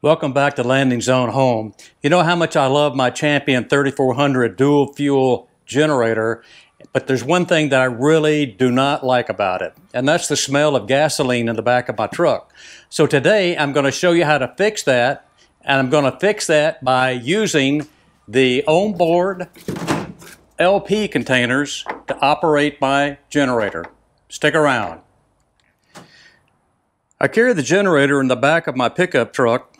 Welcome back to Landing Zone Home. You know how much I love my Champion 3400 dual fuel generator, but there's one thing that I really do not like about it, and that's the smell of gasoline in the back of my truck. So today I'm going to show you how to fix that, and I'm going to fix that by using the Onboard LP containers to operate my generator. Stick around. I carry the generator in the back of my pickup truck,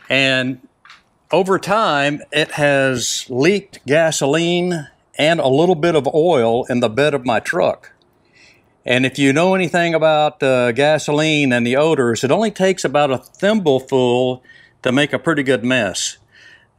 and over time it has leaked gasoline and a little bit of oil in the bed of my truck. And if you know anything about gasoline and the odors, it only takes about a thimbleful to make a pretty good mess.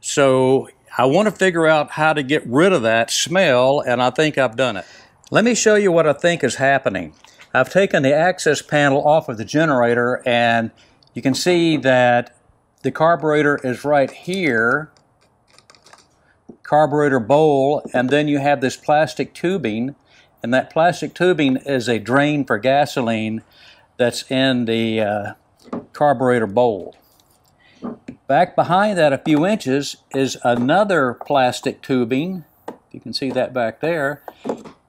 So I want to figure out how to get rid of that smell, and I think I've done it. Let me show you what I think is happening. I've taken the access panel off of the generator, and you can see that the carburetor is right here, carburetor bowl, and then you have this plastic tubing, and that plastic tubing is a drain for gasoline that's in the carburetor bowl. Back behind that a few inches is another plastic tubing. You can see that back there,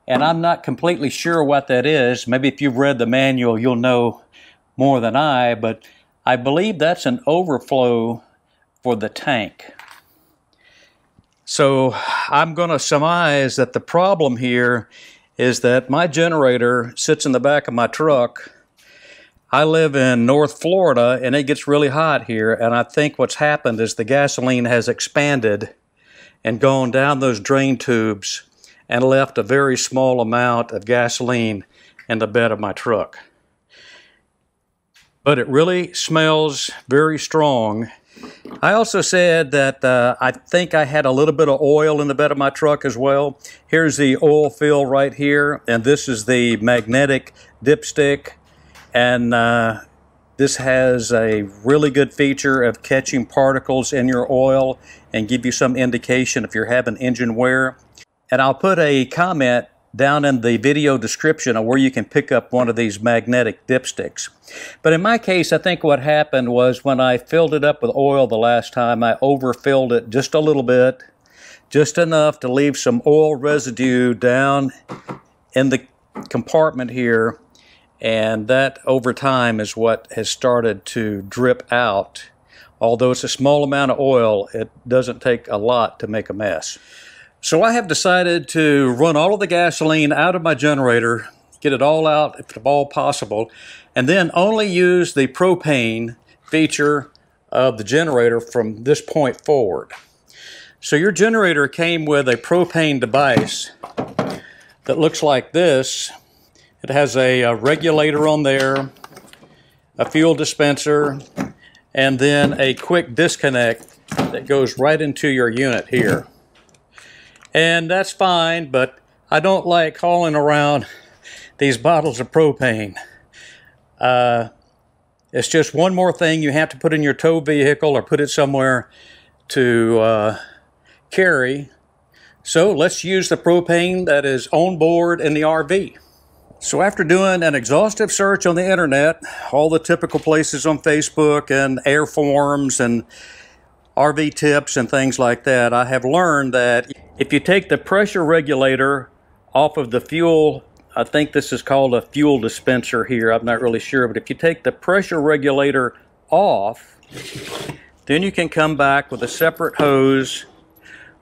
and I'm not completely sure what that is. Maybe if you've read the manual you'll know more than I, but I believe that's an overflow for the tank. So I'm going to surmise that the problem here is that my generator sits in the back of my truck. I live in North Florida and it gets really hot here, and I think what's happened is the gasoline has expanded and gone down those drain tubes and left a very small amount of gasoline in the bed of my truck. But it really smells very strong. I also said that I think I had a little bit of oil in the bed of my truck as well. Here's the oil fill right here, and this is the magnetic dipstick, and this has a really good feature of catching particles in your oil and give you some indication if you're having engine wear. And I'll put a comment down in the video description of where you can pick up one of these magnetic dipsticks. But in my case, I think what happened was when I filled it up with oil the last time, I overfilled it just a little bit, just enough to leave some oil residue down in the compartment here, and that over time is what has started to drip out. Although it's a small amount of oil, it doesn't take a lot to make a mess. So I have decided to run all of the gasoline out of my generator, get it all out if at all possible, and then only use the propane feature of the generator from this point forward. So your generator came with a propane device that looks like this. It has a regulator on there, a fuel dispenser, and then a quick disconnect that goes right into your unit here. And that's fine, but I don't like hauling around these bottles of propane. It's just one more thing you have to put in your tow vehicle or put it somewhere to carry. So let's use the propane that is on board in the RV. So after doing an exhaustive search on the internet, all the typical places on Facebook and air forums and RV tips and things like that, I have learned that if you take the pressure regulator off of the fuel, I think this is called a fuel dispenser here, I'm not really sure, but if you take the pressure regulator off, then you can come back with a separate hose,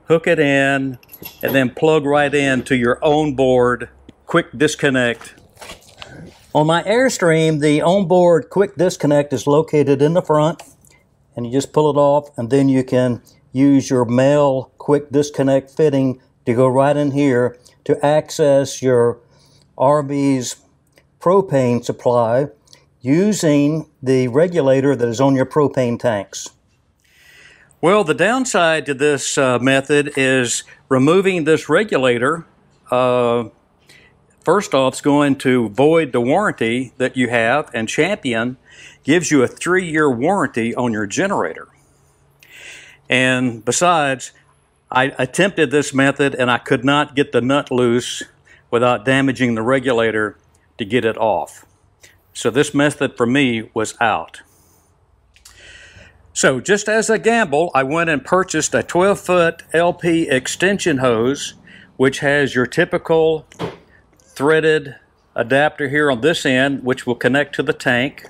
hook it in, and then plug right into your onboard quick disconnect. On my Airstream, the onboard quick disconnect is located in the front, and you just pull it off, and then you can use your male quick disconnect fitting to go right in here to access your RV's propane supply using the regulator that is on your propane tanks. Well, the downside to this method is removing this regulator. First off, it's going to void the warranty that you have, and Champion gives you a 3-year warranty on your generator. And besides, I attempted this method and I could not get the nut loose without damaging the regulator to get it off. So this method for me was out. So just as a gamble, I went and purchased a 12-foot LP extension hose, which has your typical threaded adapter here on this end, which will connect to the tank.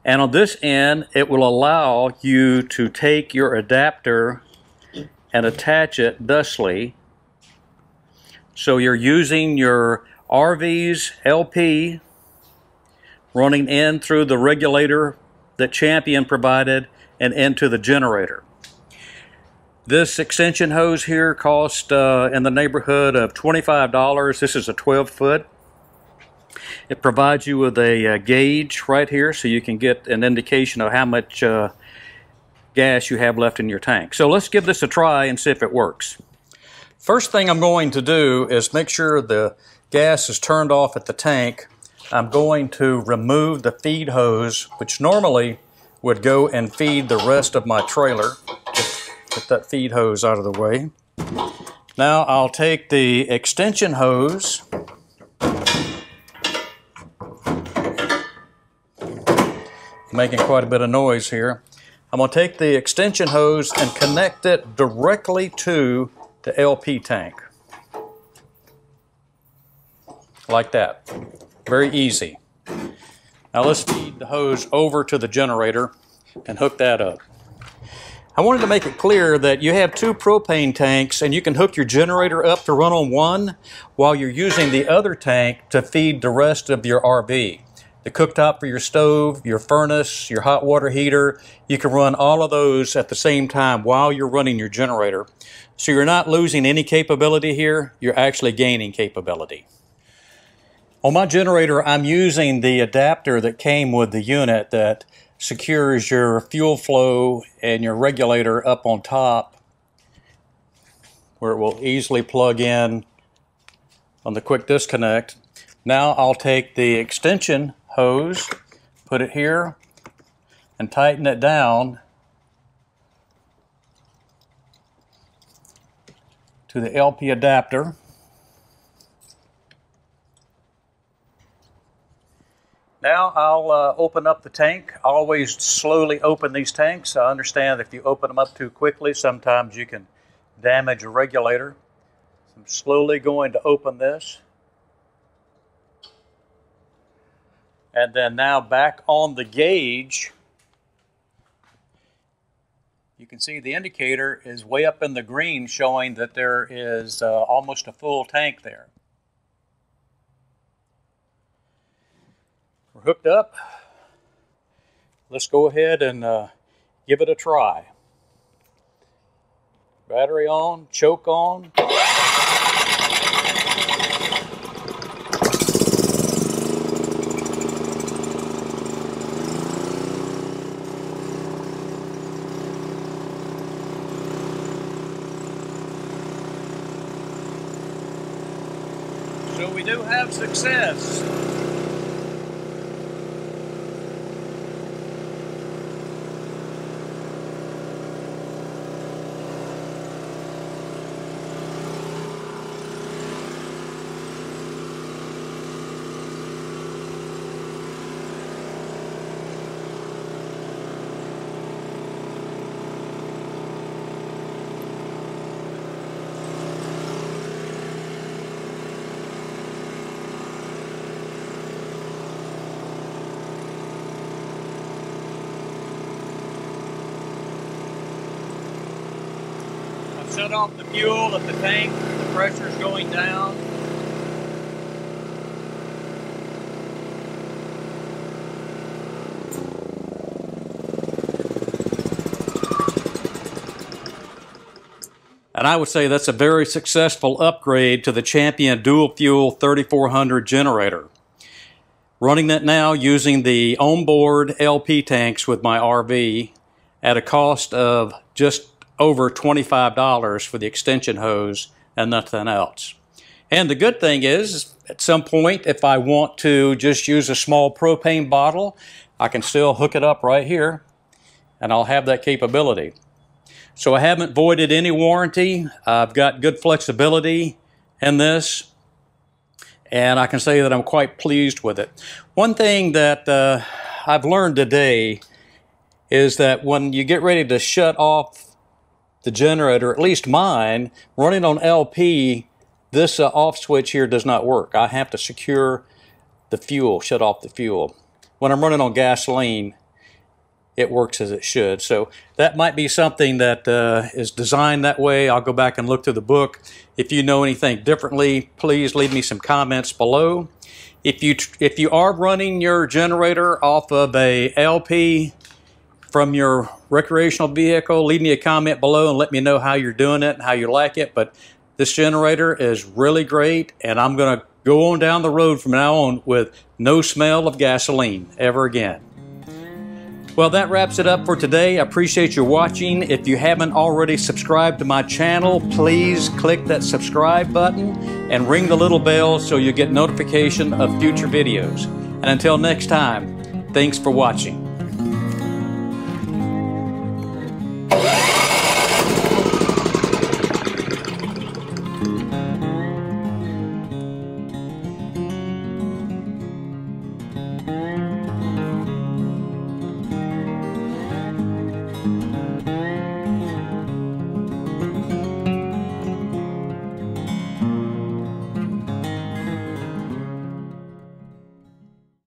And on this end, it will allow you to take your adapter and attach it thusly. So you're using your RV's LP running in through the regulator that Champion provided and into the generator. This extension hose here cost in the neighborhood of $25. This is a 12-foot. It provides you with a gauge right here so you can get an indication of how much gas you have left in your tank. So let's give this a try and see if it works. First thing I'm going to do is make sure the gas is turned off at the tank. I'm going to remove the feed hose, which normally would go and feed the rest of my trailer. Get that feed hose out of the way. Now I'll take the extension hose making quite a bit of noise here. I'm going to take the extension hose and connect it directly to the LP tank. Like that. Very easy. Now let's feed the hose over to the generator and hook that up. I wanted to make it clear that you have two propane tanks and you can hook your generator up to run on one while you're using the other tank to feed the rest of your RV. The cooktop for your stove, your furnace, your hot water heater, you can run all of those at the same time while you're running your generator. So you're not losing any capability here, you're actually gaining capability. On my generator, I'm using the adapter that came with the unit that secures your fuel flow and your regulator up on top, where it will easily plug in on the quick disconnect. Now I'll take the extension hose, put it here, and tighten it down to the LP adapter. Now I'll open up the tank. I always slowly open these tanks. I understand if you open them up too quickly, sometimes you can damage a regulator. So I'm slowly going to open this. And then now back on the gauge, you can see the indicator is way up in the green, showing that there is almost a full tank there. We're hooked up. Let's go ahead and give it a try. Battery on, choke on. So we do have success. Shut off the fuel at the tank, the pressure is going down. And I would say that's a very successful upgrade to the Champion Dual Fuel 3400 generator. Running that now using the Onboard LP tanks with my RV at a cost of just over $25 for the extension hose and nothing else. And the good thing is, at some point, if I want to just use a small propane bottle, I can still hook it up right here and I'll have that capability. So I haven't voided any warranty. I've got good flexibility in this, and I can say that I'm quite pleased with it. One thing that I've learned today is that when you get ready to shut off the generator, at least mine, running on LP, this off switch here does not work. I have to secure the fuel, shut off the fuel. When I'm running on gasoline, it works as it should. So that might be something that is designed that way. I'll go back and look through the book. If you know anything differently, please leave me some comments below. If you are running your generator off of a LP from your recreational vehicle, leave me a comment below and let me know how you're doing it and how you like it. But this generator is really great, and I'm going to go on down the road from now on with no smell of gasoline ever again. Well, that wraps it up for today. I appreciate you watching. If you haven't already subscribed to my channel, please click that subscribe button and ring the little bell so you get notification of future videos. And until next time, thanks for watching.